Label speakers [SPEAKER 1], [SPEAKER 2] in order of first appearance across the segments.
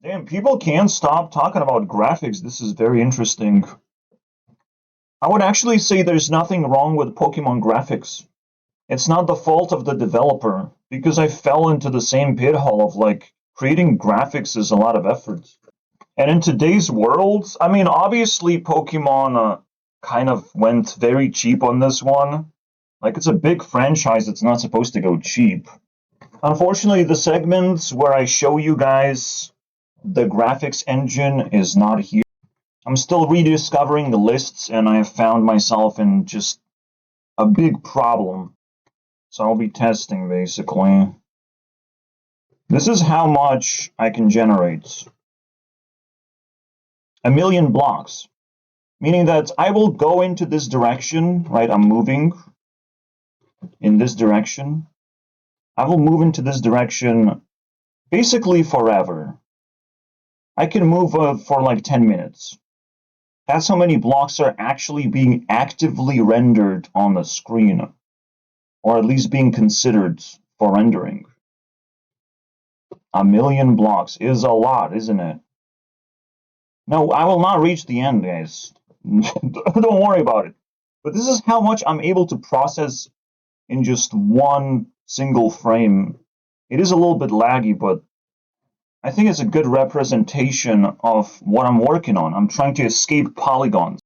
[SPEAKER 1] Damn, people can't stop talking about graphics. This is very interesting. I would actually say there's nothing wrong with Pokemon graphics. It's not the fault of the developer, because I fell into the same pit hole of like creating graphics is a lot of effort. And in today's world, I mean, obviously Pokemon kind of went very cheap on this one. Like, it's a big franchise, it's not supposed to go cheap. Unfortunately, the segments where I show you guys the graphics engine is not here. I'm still rediscovering the lists, and I have found myself in just a big problem. So I'll be testing, basically. This is how much I can generate. 1,000,000 blocks. Meaning that I will go into this direction, right? I'm moving in this direction. I will move into this direction basically forever. I can move for like 10 minutes. That's how many blocks are actually being actively rendered on the screen, or at least being considered for rendering. 1,000,000 blocks is a lot, isn't it? No, I will not reach the end, guys. Don't worry about it. But this is how much I'm able to process in just one single frame. It is a little bit laggy, but I think it's a good representation of what I'm working on. I'm trying to escape polygons.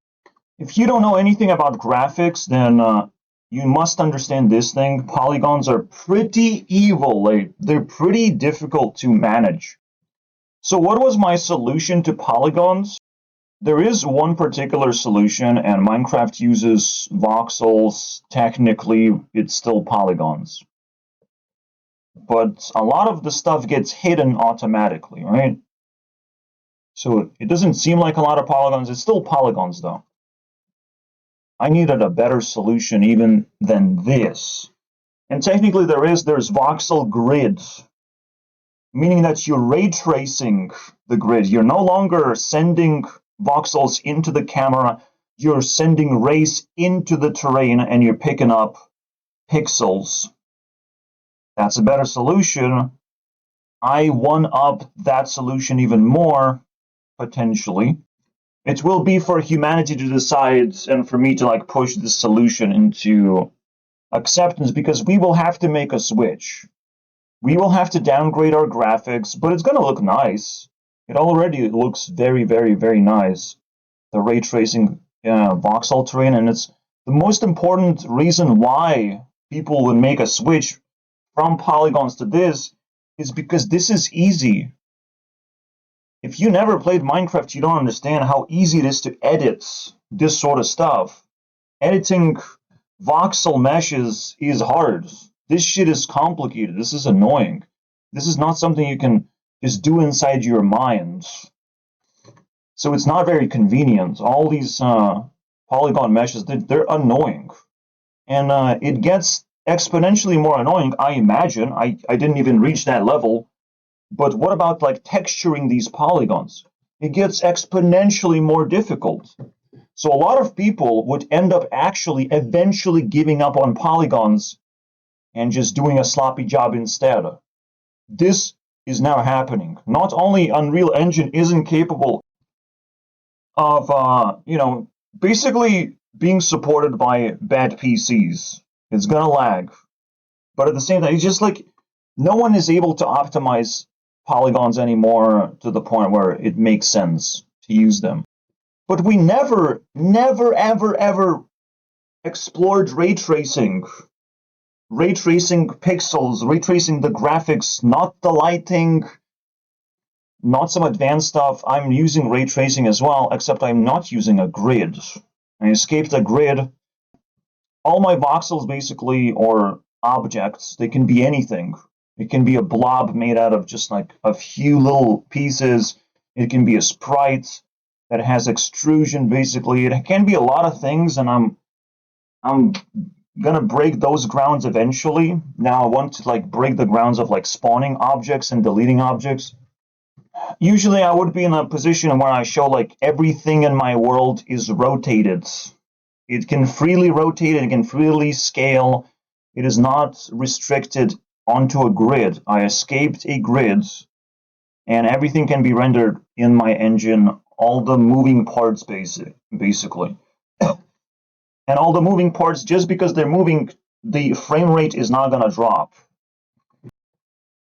[SPEAKER 1] If you don't know anything about graphics, then you must understand this thing. Polygons are pretty evil. They're pretty difficult to manage. So what was my solution to polygons? There is one particular solution, and Minecraft uses voxels. Technically, it's still polygons. But a lot of the stuff gets hidden automatically, right? So it doesn't seem like a lot of polygons. It's still polygons, though. I needed a better solution even than this. And technically there's voxel grids, meaning that you're ray tracing the grid. You're no longer sending voxels into the camera, you're sending rays into the terrain and you're picking up pixels. That's a better solution. I one-up that solution even more, potentially. It will be for humanity to decide and for me to like push this solution into acceptance, because we will have to make a switch. We will have to downgrade our graphics, but it's going to look nice. It already looks very, very, very nice. The ray tracing voxel terrain, and it's the most important reason why people would make a switch from polygons to this is because this is easy. If you never played Minecraft, you don't understand how easy it is to edit this sort of stuff. Editing voxel meshes is hard. This shit is complicated. This is annoying. This is not something you can just do inside your mind. So it's not very convenient. All these polygon meshes, they're annoying. And it gets exponentially more annoying, I imagine. I didn't even reach that level. But what about like texturing these polygons? It gets exponentially more difficult. So a lot of people would end up actually eventually giving up on polygons and just doing a sloppy job instead. This is now happening. Not only Unreal Engine isn't capable of, basically being supported by bad PCs. It's gonna lag. But at the same time, it's just like no one is able to optimize polygons anymore to the point where it makes sense to use them. But we never, ever, ever explored ray tracing. Ray tracing pixels, ray tracing the graphics, not the lighting, not some advanced stuff. I'm using ray tracing as well, except I'm not using a grid. I escaped a grid. All my voxels basically, or objects, they can be anything. It can be a blob made out of just like a few little pieces. It can be a sprite that has extrusion, basically. It can be a lot of things, and I'm gonna break those grounds eventually. Now I want to like break the grounds of like spawning objects and deleting objects. Usually I would be in a position where I show like everything in my world is rotated. It can freely rotate, it can freely scale. It is not restricted onto a grid. I escaped a grid, and everything can be rendered in my engine, all the moving parts basically. And all the moving parts, just because they're moving, the frame rate is not going to drop.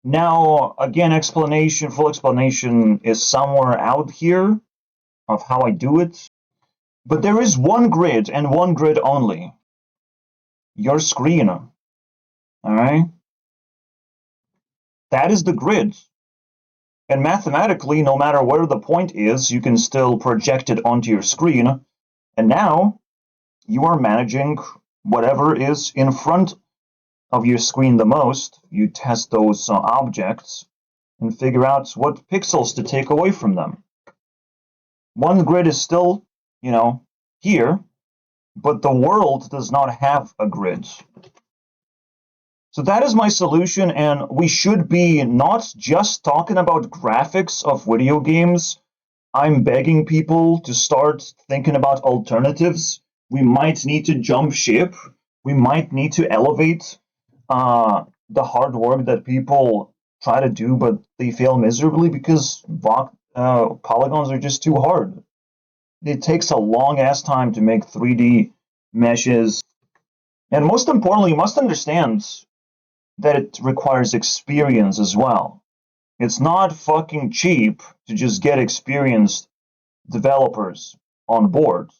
[SPEAKER 1] Now, again, full explanation is somewhere out here of how I do it. But there is one grid and one grid only. Your screen. All right? That is the grid. And mathematically, no matter where the point is, you can still project it onto your screen. And now you are managing whatever is in front of your screen the most. You test those objects and figure out what pixels to take away from them. One grid is still, here, but the world does not have a grid. So that is my solution, and we should be not just talking about graphics of video games. I'm begging people to start thinking about alternatives. We might need to jump ship. We might need to elevate the hard work that people try to do, but they fail miserably because polygons are just too hard. It takes a long-ass time to make 3D meshes. And most importantly, you must understand that it requires experience as well. It's not fucking cheap to just get experienced developers on board.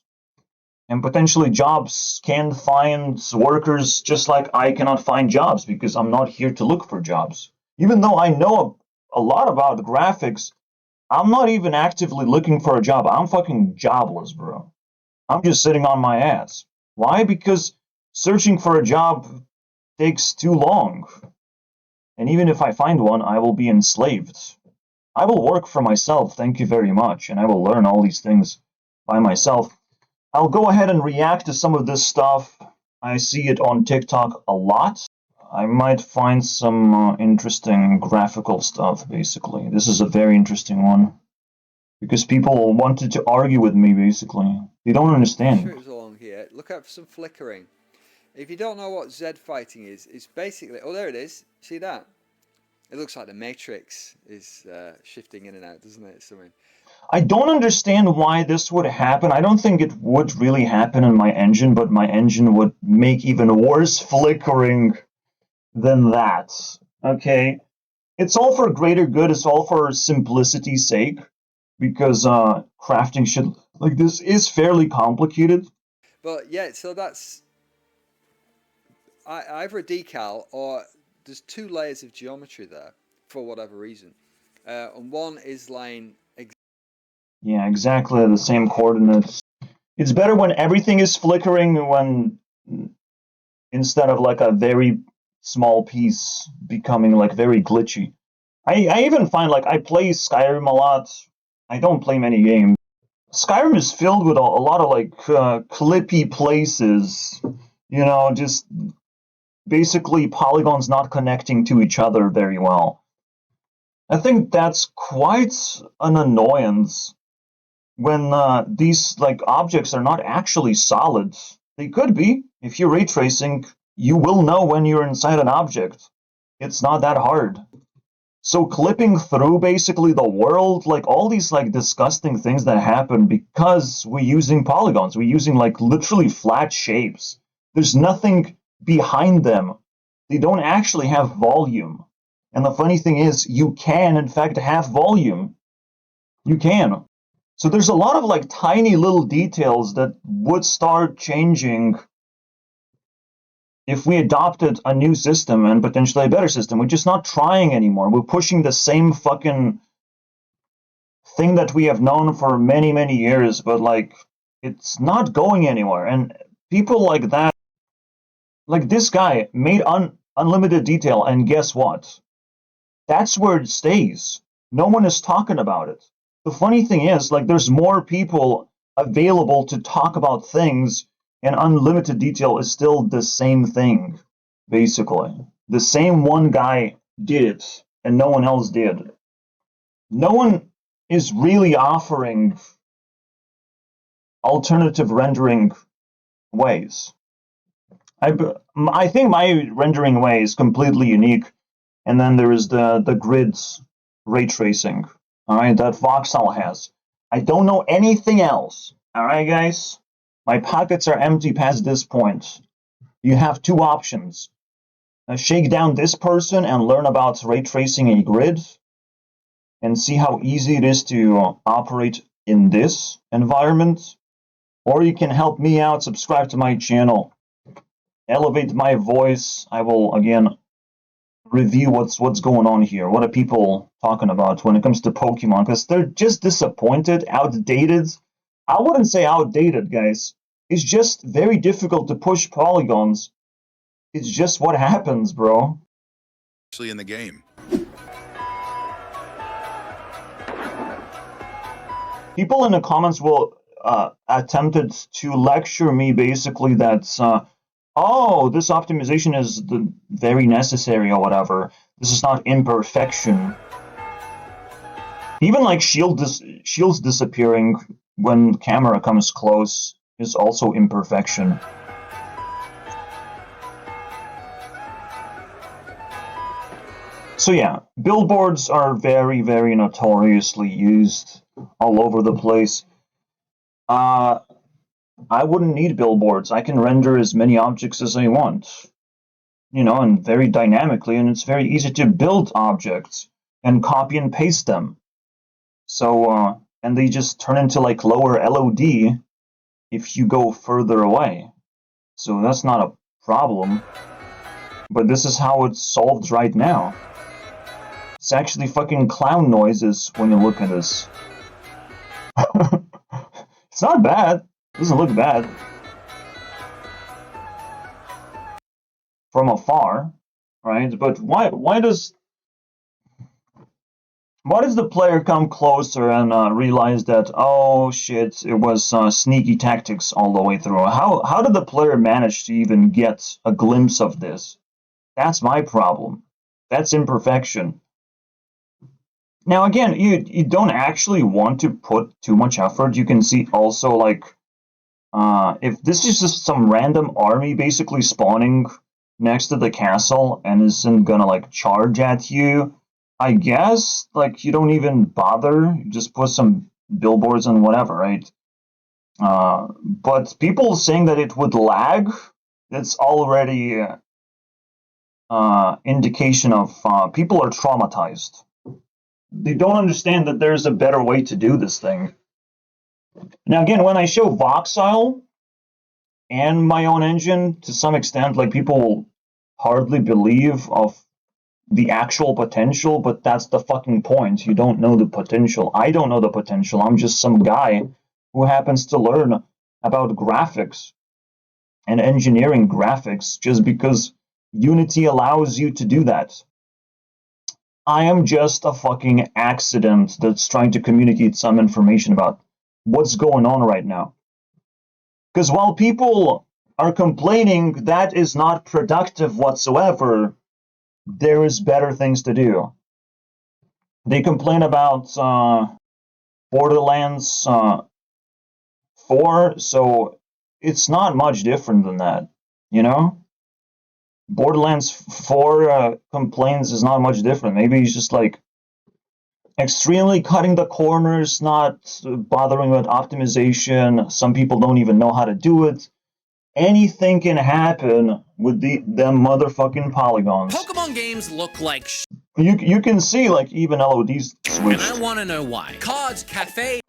[SPEAKER 1] And potentially jobs can find workers just like I cannot find jobs because I'm not here to look for jobs. Even though I know a lot about graphics, I'm not even actively looking for a job. I'm fucking jobless, bro. I'm just sitting on my ass. Why? Because searching for a job takes too long. And even if I find one, I will be enslaved. I will work for myself, thank you very much, and I will learn all these things by myself. I'll go ahead and react to some of this stuff. I see it on TikTok a lot. I might find some interesting graphical stuff, basically. This is a very interesting one. Because people wanted to argue with me, basically. They don't understand.
[SPEAKER 2] Sure, it was along here. Look out for some flickering. If you don't know what Z fighting is, it's basically... Oh, there it is. See that? It looks like the Matrix is shifting in and out, doesn't it? Something.
[SPEAKER 1] I don't understand why this would happen. I don't think it would really happen in my engine, but my engine would make even worse flickering than that. Okay? It's all for greater good. It's all for simplicity's sake. Because crafting shit like this is fairly complicated.
[SPEAKER 2] But yeah, so that's either a decal or there's two layers of geometry there for whatever reason, and one is lying.
[SPEAKER 1] Yeah, exactly the same coordinates. It's better when everything is flickering when instead of like a very small piece becoming like very glitchy. I even find like I play Skyrim a lot. I don't play many games. Skyrim is filled with a lot of like clippy places, just basically polygons not connecting to each other very well. I think that's quite an annoyance when these like objects are not actually solid. They could be. If you're ray tracing, you will know when you're inside an object. It's not that hard. So clipping through basically the world, like all these like disgusting things that happen because we're using polygons. We're using like literally flat shapes. There's nothing behind them. They don't actually have volume. And the funny thing is, you can in fact have volume. You can. So there's a lot of like tiny little details that would start changing if we adopted a new system and potentially a better system. We're just not trying anymore. We're pushing the same fucking thing that we have known for many, many years, but like it's not going anywhere. And people like that, like this guy made unlimited detail, and guess what? That's where it stays. No one is talking about it. The funny thing is, like, there's more people available to talk about things, and unlimited detail is still the same thing, basically. The same one guy did it, and no one else did. No one is really offering alternative rendering ways. I think my rendering way is completely unique, and then there is the grids ray tracing. alright, that voxel has. I don't know anything else, alright guys? My pockets are empty past this point. You have two options. Shake down this person and learn about ray tracing a grid and see how easy it is to operate in this environment. Or you can help me out, subscribe to my channel, elevate my voice. I will, again, review what's going on here. What are people talking about when it comes to Pokemon? Because they're just disappointed, outdated. I wouldn't say outdated, guys. It's just very difficult to push polygons. It's just what happens, bro.
[SPEAKER 3] Actually in the game.
[SPEAKER 1] People in the comments will attempted to lecture me basically that oh, this optimization is very necessary or whatever. This is not imperfection. Even like shields disappearing when camera comes close is also imperfection. So yeah, billboards are very, very notoriously used all over the place. I wouldn't need billboards. I can render as many objects as I want, you know, and very dynamically, and it's very easy to build objects and copy and paste them. So, and they just turn into like lower LOD if you go further away. So that's not a problem. But this is how it's solved right now. It's actually fucking clown noises when you look at this. It's not bad. It doesn't look bad. From afar, right? But why does the player come closer and realize that, oh shit, it was sneaky tactics all the way through? How did the player manage to even get a glimpse of this? That's my problem. That's imperfection. Now again, you don't actually want to put too much effort. You can see also like if this is just some random army basically spawning next to the castle and isn't gonna like charge at you, I guess like you don't even bother. You just put some billboards and whatever, right? But people saying that it would lag, that's already indication of people are traumatized. They don't understand that there's a better way to do this thing. Now again, when I show voxel and my own engine, to some extent, like people will hardly believe of the actual potential, but that's the fucking point. You don't know the potential. I don't know the potential. I'm just some guy who happens to learn about graphics and engineering graphics just because Unity allows you to do that. I am just a fucking accident that's trying to communicate some information about what's going on right now. Because while people are complaining that is not productive whatsoever, there is better things to do. They complain about Borderlands 4, so it's not much different than that, you know? Borderlands 4 complaints is not much different. Maybe he's just like extremely cutting the corners, not bothering with optimization. Some people don't even know how to do it. Anything can happen with them motherfucking polygons.
[SPEAKER 4] Pokemon games look like
[SPEAKER 1] You can see like even LODs switched.
[SPEAKER 4] And I want to know why. Cards, cafe.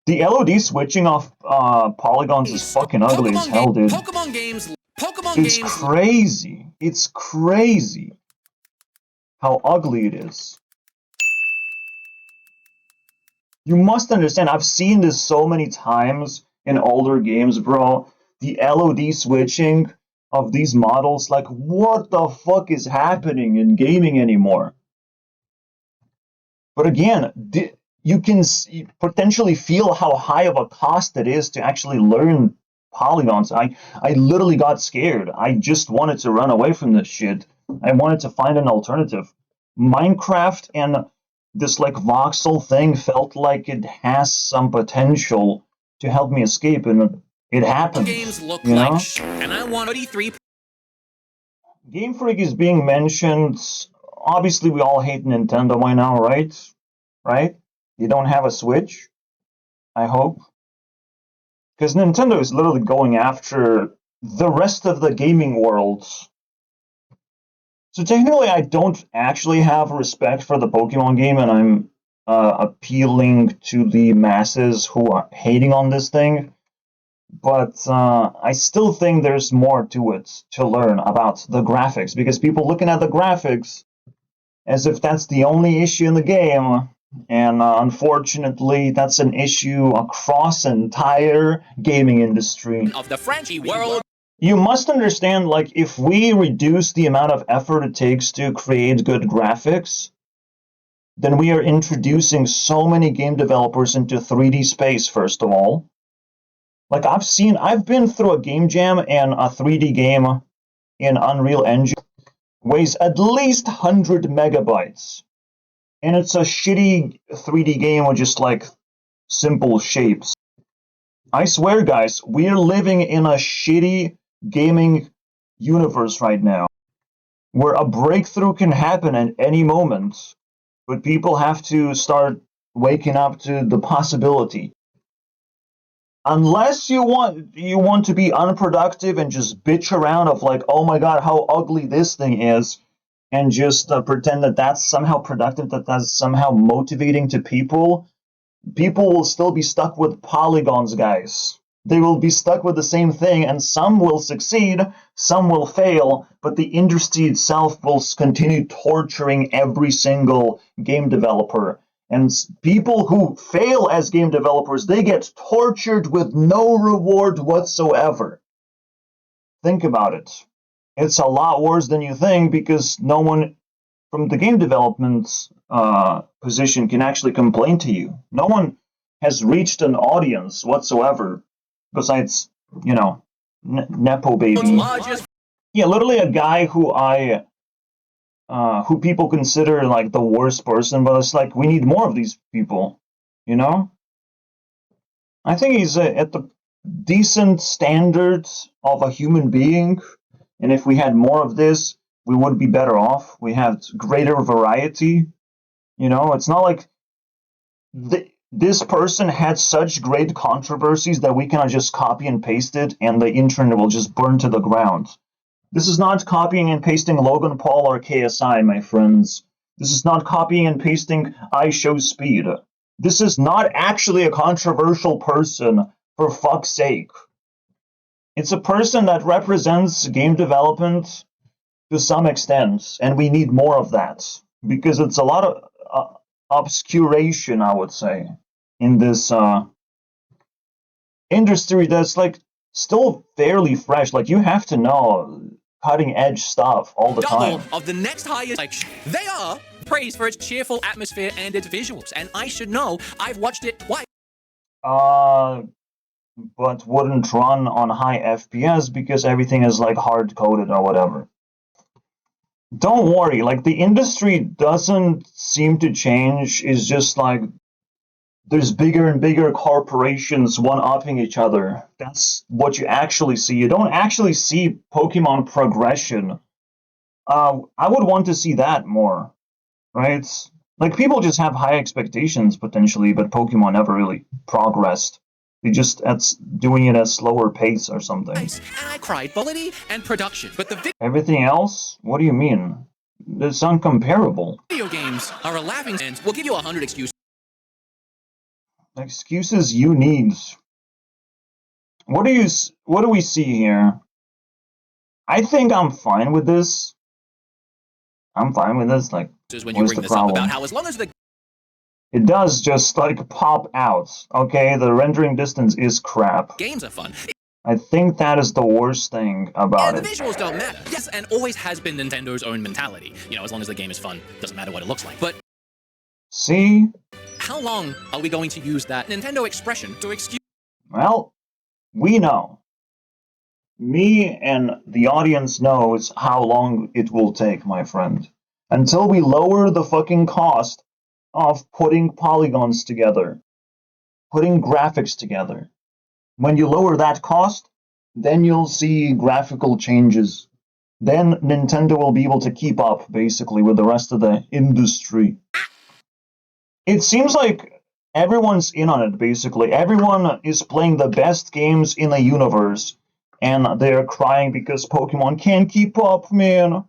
[SPEAKER 1] The LOD switching off polygons is fucking ugly as hell, dude.
[SPEAKER 4] Pokemon games.
[SPEAKER 1] It's crazy. It's crazy how ugly it is. You must understand, I've seen this so many times in older games, bro. The LOD switching of these models, like, what the fuck is happening in gaming anymore? But again, you can potentially feel how high of a cost it is to actually learn polygons. I literally got scared. I just wanted to run away from this shit. I wanted to find an alternative. Minecraft and this like voxel thing felt like it has some potential to help me escape, and it happened.
[SPEAKER 4] Games look
[SPEAKER 1] you know?
[SPEAKER 4] like and I want 33.
[SPEAKER 1] Game Freak is being mentioned. Obviously, we all hate Nintendo by now, right? right? You don't have a Switch, I hope. Because Nintendo is literally going after the rest of the gaming world. So technically, I don't actually have respect for the Pokemon game, and I'm appealing to the masses who are hating on this thing. But I still think there's more to it to learn about the graphics, because people looking at the graphics as if that's the only issue in the game, and unfortunately, that's an issue across the entire gaming industry.
[SPEAKER 4] Of the Frenchy world.
[SPEAKER 1] You must understand, like, if we reduce the amount of effort it takes to create good graphics, then we are introducing so many game developers into 3D space, first of all. Like, I've been through a game jam, and a 3D game in Unreal Engine weighs at least 100 megabytes. And it's a shitty 3D game with just, like, simple shapes. I swear, guys, we're living in a shitty gaming universe right now, where a breakthrough can happen at any moment, but people have to start waking up to the possibility. Unless you want to be unproductive and just bitch around of like, oh my god, how ugly this thing is, and just pretend that that's somehow productive, that that's somehow motivating to people, people will still be stuck with polygons, guys. They will be stuck with the same thing, and some will succeed, some will fail, but the industry itself will continue torturing every single game developer. And people who fail as game developers, they get tortured with no reward whatsoever. Think about it. It's a lot worse than you think, because no one from the game development position can actually complain to you. No one has reached an audience whatsoever, besides, you know, Nepo baby. Yeah, literally a guy who people consider like the worst person, but it's like we need more of these people, you know? I think he's at the decent standards of a human being, and if we had more of this, we would be better off. We have greater variety, you know? It's not like this person had such great controversies that we cannot just copy and paste it and the internet will just burn to the ground. This is not copying and pasting Logan Paul or KSI, my friends. This is not copying and pasting I Show Speed. This is not actually a controversial person, for fuck's sake. It's a person that represents game development to some extent, and we need more of that, because it's a lot of obscuration, I would say, in this industry that's like still fairly fresh. Like, you have to know cutting edge stuff all the time.
[SPEAKER 4] Of the next highest, like, they are praised for its cheerful atmosphere and its visuals, and I should know, I've watched it twice.
[SPEAKER 1] But wouldn't run on high FPS because everything is like hard coded or whatever. Don't worry, like, the industry doesn't seem to change. It's just like there's bigger and bigger corporations one-upping each other. That's what you actually see. You don't actually see Pokemon progression. I would want to see that more, right? Like, people just have high expectations potentially, but Pokemon never really progressed. They just doing it at a slower pace or something.
[SPEAKER 4] And I cried quality and production, but the
[SPEAKER 1] Everything else? What do you mean? It's uncomparable.
[SPEAKER 4] video games are a laughing stand. We'll give you 100 excuses.
[SPEAKER 1] Excuses you need. What do we see here? I think I'm fine with this. I'm fine with this. Like,
[SPEAKER 4] When you
[SPEAKER 1] what's
[SPEAKER 4] bring
[SPEAKER 1] the
[SPEAKER 4] this up
[SPEAKER 1] problem?
[SPEAKER 4] about how as long as the
[SPEAKER 1] It does just like pop out. Okay, the rendering distance is crap.
[SPEAKER 4] games are fun,
[SPEAKER 1] I think that is the worst thing about
[SPEAKER 4] and the
[SPEAKER 1] it.
[SPEAKER 4] visuals don't matter. Yes, and always has been Nintendo's own mentality. You know, as long as the game is fun, doesn't matter what it looks like. But
[SPEAKER 1] See?
[SPEAKER 4] how long are we going to use that Nintendo expression to excuse?
[SPEAKER 1] Well, we know. Me and the audience knows how long it will take, my friend. Until we lower the fucking cost of putting polygons together, putting graphics together. When you lower that cost, then you'll see graphical changes. Then Nintendo will be able to keep up, basically, with the rest of the industry. it seems like everyone's in on it, basically. Everyone is playing the best games in the universe, and they're crying because Pokemon can't keep up, man.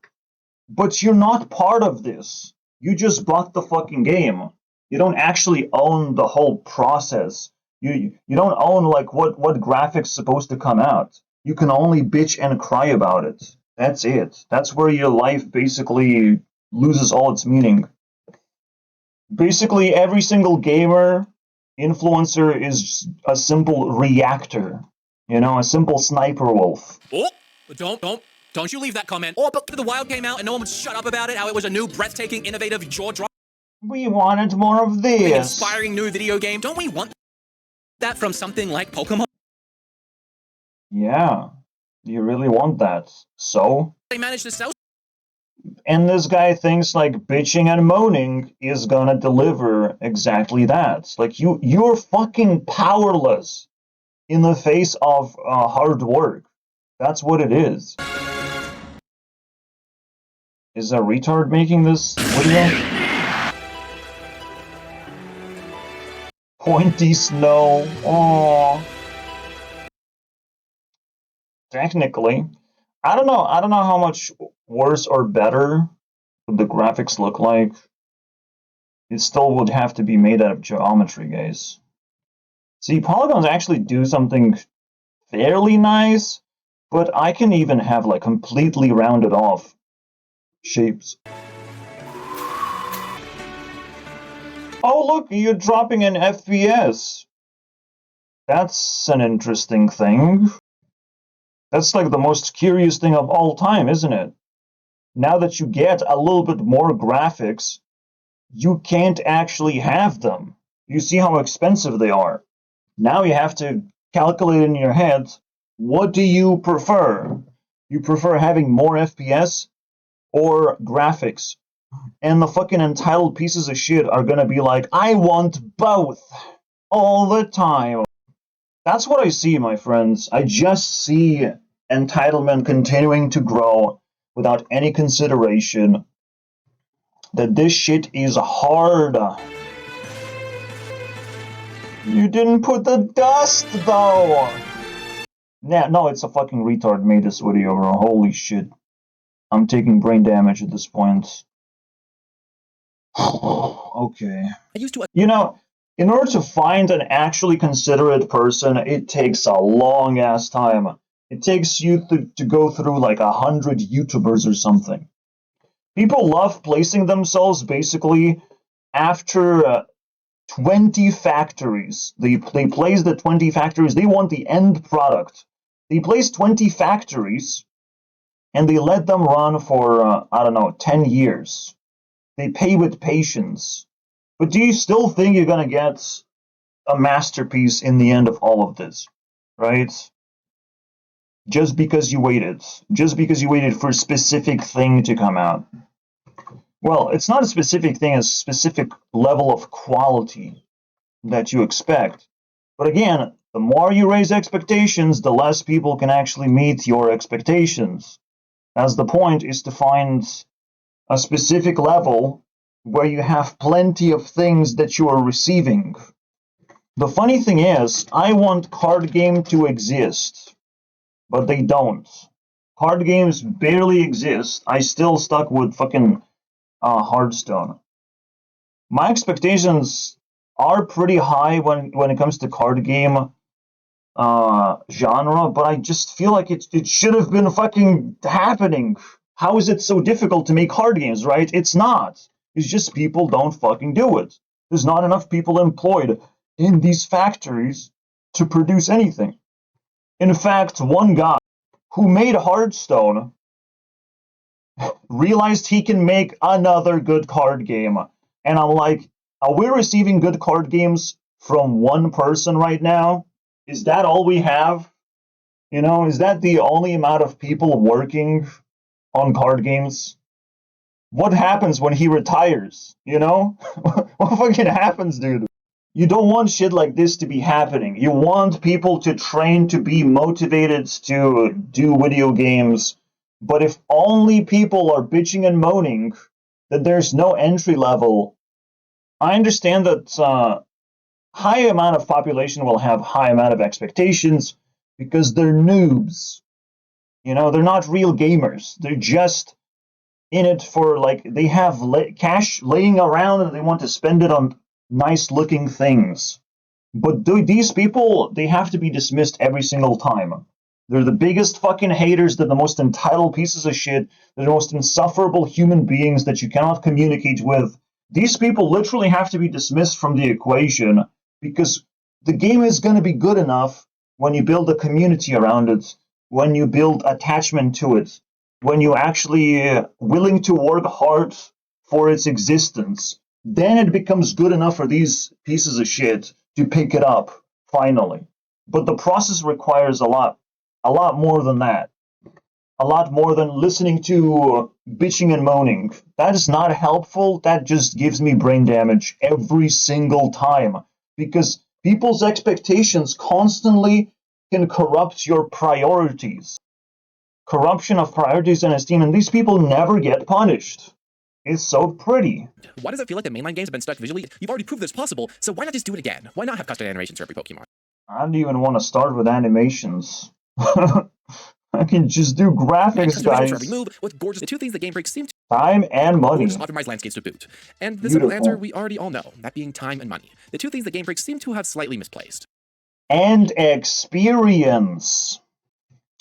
[SPEAKER 1] But you're not part of this. You just bought the fucking game. You don't actually own the whole process. You don't own like what graphics supposed to come out. You can only bitch and cry about it. That's it. That's where your life basically loses all its meaning. Basically, every single gamer influencer is a simple reactor. You know, a simple sniper wolf.
[SPEAKER 4] Oh, don't you leave that comment. Oh, but the Wild came out and no one would shut up about it, how it was a new, breathtaking, innovative, jaw-dropping,
[SPEAKER 1] We wanted more of this.
[SPEAKER 4] inspiring new video game. Don't we want that from something like Pokemon?
[SPEAKER 1] Yeah, you really want that. So?
[SPEAKER 4] They managed to sell.
[SPEAKER 1] And this guy thinks like bitching and moaning is gonna deliver exactly that. Like you're fucking powerless in the face of hard work. That's what it is. Is a retard making this video? Pointy snow. Aww. Technically, I don't know how much worse or better would the graphics look like. It still would have to be made out of geometry, guys. See, polygons actually do something fairly nice, but I can even have like completely rounded off shapes. Oh look, you're dropping an FPS. That's an interesting thing. That's like the most curious thing of all time, isn't it? Now that you get a little bit more graphics, you can't actually have them. You see how expensive they are. Now you have to calculate in your head, what do you prefer? You prefer having more FPS or graphics? And the fucking entitled pieces of shit are gonna be like, I want both all the time. That's what I see, my friends. I just see entitlement continuing to grow without any consideration that this shit is hard. You didn't put the dust, though. Nah, no, it's a fucking retard made this video, bro. Holy shit. I'm taking brain damage at this point. Okay.
[SPEAKER 4] I used to.
[SPEAKER 1] You know, in order to find an actually considerate person, it takes a long-ass time. It takes you to go through like 100 YouTubers or something. People love placing themselves basically after 20 factories. They place the 20 factories. They want the end product. They place 20 factories and they let them run for, I don't know, 10 years. They pay with patience. But do you still think you're going to get a masterpiece in the end of all of this? Right? Just because you waited. Just because you waited for a specific thing to come out. Well, it's not a specific thing, it's a specific level of quality that you expect. But again, the more you raise expectations, the less people can actually meet your expectations. As the point is to find a specific level where you have plenty of things that you are receiving. The funny thing is, I want card game to exist, but they don't. Card games barely exist. I still stuck with fucking Hearthstone. My expectations are pretty high when it comes to card game genre, but I just feel like it should have been fucking happening. How is it so difficult to make card games, right? It's not. It's just people don't fucking do it. There's not enough people employed in these factories to produce anything. In fact, one guy who made Hearthstone realized he can make another good card game. And I'm like, are we receiving good card games from one person right now? Is that all we have? You know, is that the only amount of people working on card games? What happens when he retires? You know? What fucking happens, dude? You don't want shit like this to be happening. You want people to train to be motivated to do video games. But if only people are bitching and moaning that there's no entry level, I understand that high amount of population will have high amount of expectations because they're noobs. You know, they're not real gamers. They're just in it for, like, they have cash laying around and they want to spend it on nice looking things. But these people, they have to be dismissed every single time. They're the biggest fucking haters. They're the most entitled pieces of shit. They're the most insufferable human beings that you cannot communicate with. These people literally have to be dismissed from the equation because the game is going to be good enough when you build a community around it, when you build attachment to it, when you actually willing to work hard for its existence. Then it becomes good enough for these pieces of shit to pick it up finally. But the process requires a lot more than that. A lot more than listening to bitching and moaning. That is not helpful. That just gives me brain damage every single time. Because people's expectations constantly can corrupt your priorities. Corruption of priorities and esteem, and these people never get punished. It's so pretty.
[SPEAKER 4] Why does it feel like the mainline games have been stuck visually? You've already proved this possible, so why not just do it again? Why not have custom animations for every Pokemon?
[SPEAKER 1] I don't even want to start with animations. I can just do graphics, guys.
[SPEAKER 4] For every move, what's gorgeous? The two things the Game Freak seem to
[SPEAKER 1] Time and money.
[SPEAKER 4] gorgeous optimized landscapes to boot. And the simple answer we already all know, that being time and money. The two things the Game Freak seem to have slightly misplaced.
[SPEAKER 1] And experience.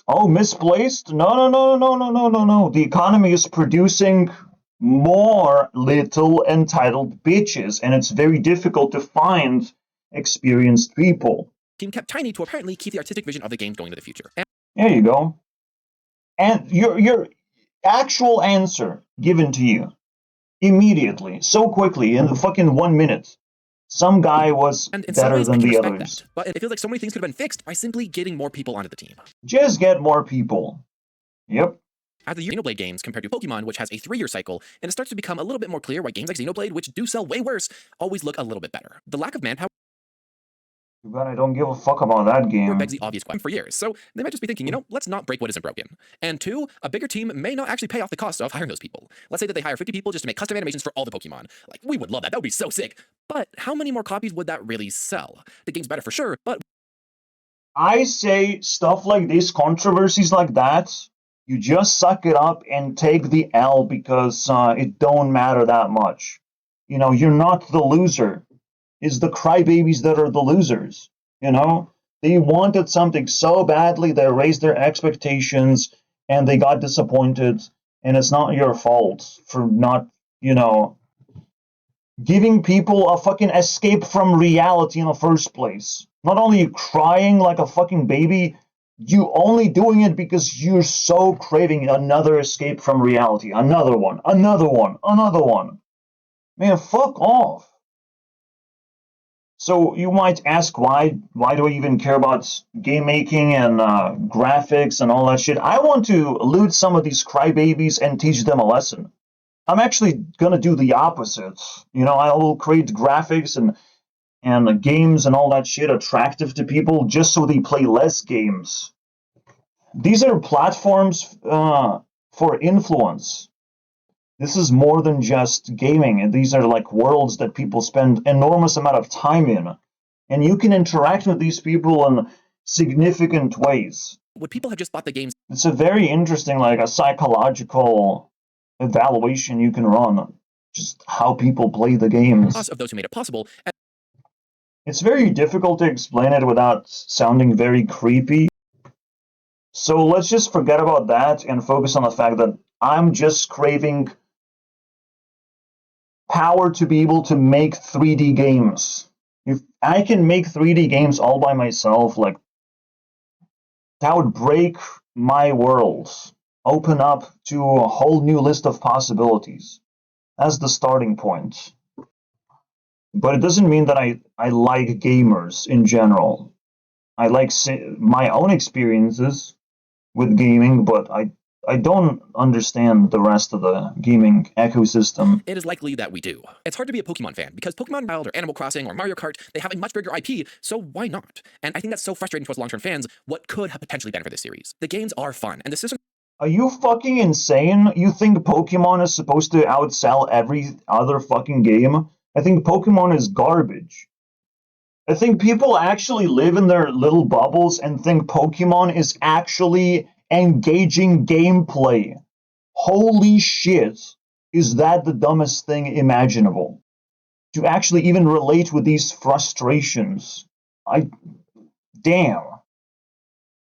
[SPEAKER 1] Oh, misplaced? No. The economy is producing more little entitled bitches, and it's very difficult to find experienced people.
[SPEAKER 4] Team kept tiny to apparently keep the artistic vision of the games going into the future. And
[SPEAKER 1] there you go. And your actual answer given to you immediately, so quickly, in the fucking 1 minute. Some guy was better than the others.
[SPEAKER 4] That. But it feels like so many things could have been fixed by simply getting more people onto the team.
[SPEAKER 1] Just get more people. Yep.
[SPEAKER 4] As the Xenoblade games compared to Pokemon, which has a 3-year cycle, and it starts to become a little bit more clear why games like Xenoblade, which do sell way worse, always look a little bit better. The lack of manpower
[SPEAKER 1] Too bad I don't give a fuck about that game.
[SPEAKER 4] begs the obvious question for years, so they might just be thinking, you know, let's not break what isn't broken. And 2, a bigger team may not actually pay off the cost of hiring those people. Let's say that they hire 50 people just to make custom animations for all the Pokemon. Like, we would love that. That would be so sick. But how many more copies would that really sell? The game's better for sure, but
[SPEAKER 1] I say stuff like this, controversies like that, you just suck it up and take the L because it don't matter that much. You know, you're not the loser. It's the crybabies that are the losers. You know, they wanted something so badly, they raised their expectations and they got disappointed, and it's not your fault for not, you know, giving people a fucking escape from reality in the first place. Not only you crying like a fucking baby, you only doing it because you're so craving another escape from reality. Another one. Man, fuck off. So you might ask, why do I even care about game making and graphics and all that shit? I want to loot some of these crybabies and teach them a lesson. I'm actually gonna do the opposite. You know, I will create graphics and games and all that shit attractive to people just so they play less games. These are platforms for influence. This is more than just gaming, and these are like worlds that people spend enormous amount of time in. And you can interact with these people in significant ways.
[SPEAKER 4] would people have just bought the games?
[SPEAKER 1] It's a very interesting, like a psychological evaluation you can run, just how people play the games.
[SPEAKER 4] Of those who made it possible.
[SPEAKER 1] It's very difficult to explain it without sounding very creepy. So let's just forget about that and focus on the fact that I'm just craving power to be able to make 3D games. If I can make 3D games all by myself, like, that would break my world, open up to a whole new list of possibilities. That's the starting point. But it doesn't mean that I like gamers in general. I like my own experiences with gaming, but I don't understand the rest of the gaming ecosystem.
[SPEAKER 4] It is likely that we do. It's hard to be a Pokemon fan because Pokemon Wild or Animal Crossing or Mario Kart, they have a much bigger IP, so why not? And I think that's so frustrating towards long-term fans, what could have potentially been for this series. The games are fun, and the system...
[SPEAKER 1] Are you fucking insane? You think Pokemon is supposed to outsell every other fucking game? I think Pokemon is garbage. I think people actually live in their little bubbles and think Pokemon is actually engaging gameplay. Holy shit, is that the dumbest thing imaginable? To actually even relate with these frustrations. Damn.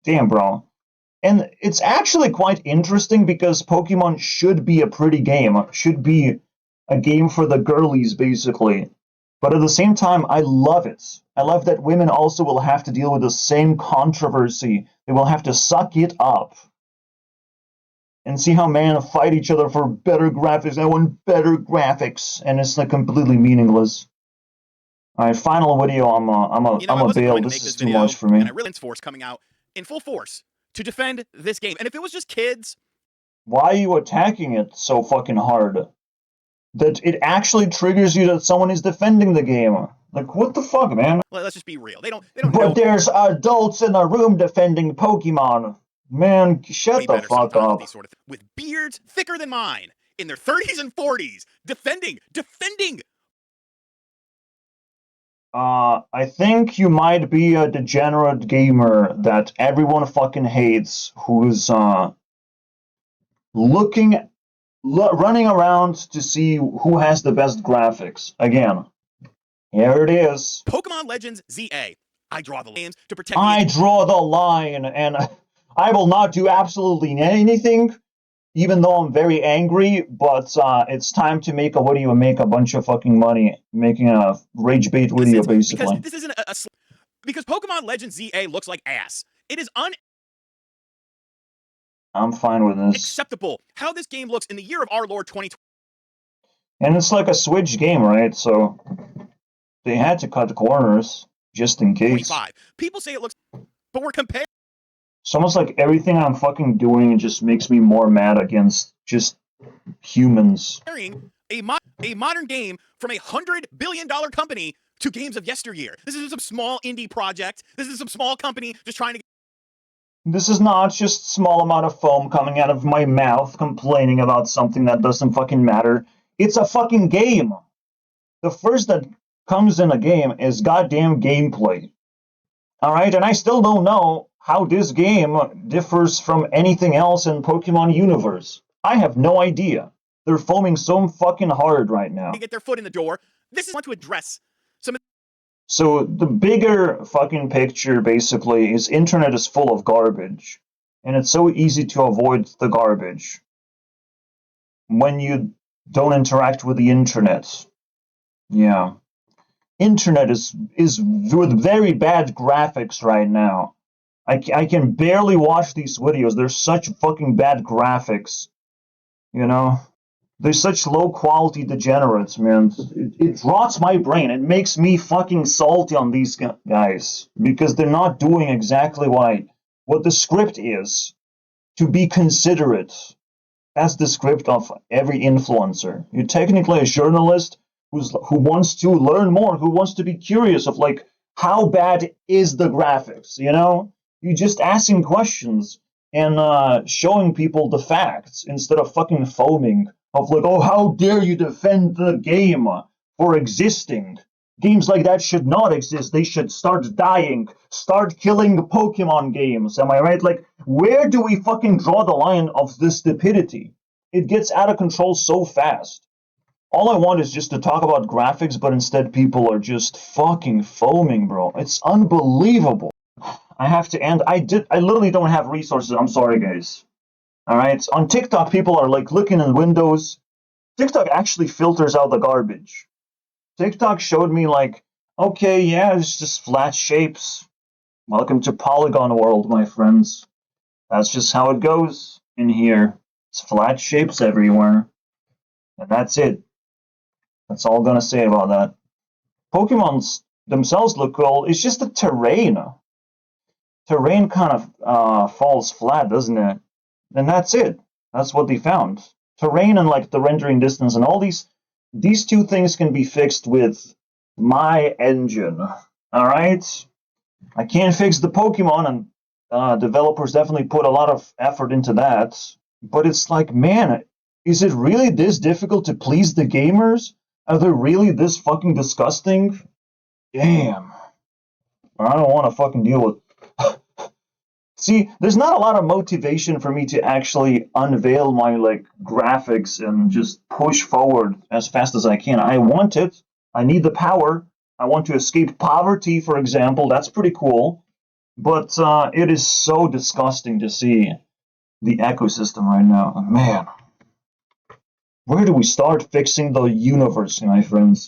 [SPEAKER 1] Damn, bro. And it's actually quite interesting because Pokemon should be a pretty game, should be a game for the girlies, basically. But at the same time, I love it. I love that women also will have to deal with the same controversy. They will have to suck it up. And see how men fight each other for better graphics. I want better graphics. And it's like completely meaningless. Alright, final video. I'm a bail. This is too much for me.
[SPEAKER 5] And I really force coming out in full force to defend this game. And if it was just kids,
[SPEAKER 1] why are you attacking it so fucking hard? That it actually triggers you that someone is defending the game. Like, what the fuck, man?
[SPEAKER 5] let's just be real. They don't
[SPEAKER 1] But
[SPEAKER 5] know
[SPEAKER 1] there's adults in a room defending Pokemon. Man, shut the
[SPEAKER 5] better
[SPEAKER 1] fuck
[SPEAKER 5] sometimes with
[SPEAKER 1] up.
[SPEAKER 5] these sort of with beards thicker than mine, in their 30s and 40s, defending.
[SPEAKER 1] I think you might be a degenerate gamer that everyone fucking hates, who's running around to see who has the best graphics. Again, here it is.
[SPEAKER 5] Pokemon Legends ZA. I draw the lines to protect
[SPEAKER 1] I draw the line, and I will not do absolutely anything, even though I'm very angry, but it's time to make a video and make a bunch of fucking money making a rage bait video, basically.
[SPEAKER 5] Because this isn't because Pokemon Legends ZA looks like ass. It is
[SPEAKER 1] I'm fine with this.
[SPEAKER 5] unacceptable how this game looks in the year of our Lord 2020.
[SPEAKER 1] And it's like a Switch game, right? So they had to cut corners just in case.
[SPEAKER 5] People say it looks, but we're comparing.
[SPEAKER 1] It's almost like everything I'm fucking doing just makes me more mad against just humans.
[SPEAKER 5] A modern game from $100 billion company to games of yesteryear. This isn't some small indie project. This is some small company just trying to.
[SPEAKER 1] This is not just small amount of foam coming out of my mouth complaining about something that doesn't fucking matter. It's a fucking game. The first that comes in a game is goddamn gameplay. Alright, and I still don't know how this game differs from anything else in Pokemon universe. I have no idea. They're foaming so fucking hard right now.
[SPEAKER 5] Get their foot in the door. This is want to address some.
[SPEAKER 1] So the bigger fucking picture basically is internet is full of garbage. And it's so easy to avoid the garbage when you don't interact with the internet. Yeah. Internet is with very bad graphics right now. I can barely watch these videos. There's such fucking bad graphics. You know? They're such low quality degenerates, man. It rots my brain. It makes me fucking salty on these guys. Because they're not doing exactly what the script is. To be considerate. That's the script of every influencer. You're technically a journalist who wants to learn more, who wants to be curious of, like, how bad is the graphics, you know? You're just asking questions and showing people the facts instead of fucking foaming of like, oh, how dare you defend the game for existing? Games like that should not exist. They should start dying. Start killing Pokemon games. Am I right? Like, where do we fucking draw the line of this stupidity? It gets out of control so fast. All I want is just to talk about graphics, but instead people are just fucking foaming, bro. It's unbelievable. I have to end. I literally don't have resources. I'm sorry, guys. Alright? On TikTok, people are like looking in windows. TikTok actually filters out the garbage. TikTok showed me like, okay, yeah, it's just flat shapes. Welcome to Polygon world, my friends. That's just how it goes in here. It's flat shapes everywhere. And that's it. That's all I'm gonna say about that. Pokemons themselves look cool. It's just the terrain. Terrain kind of falls flat, doesn't it? And that's it. That's what they found. Terrain and like the rendering distance and all these two things can be fixed with my engine. Alright? I can't fix the Pokemon, and developers definitely put a lot of effort into that. But it's like, man, is it really this difficult to please the gamers? Are they really this fucking disgusting? Damn. I don't want to fucking deal with. See, there's not a lot of motivation for me to actually unveil my like graphics and just push forward as fast as I can. I want it. I need the power. I want to escape poverty, for example. That's pretty cool. But it is so disgusting to see the ecosystem right now. Man, where do we start fixing the universe, my friends?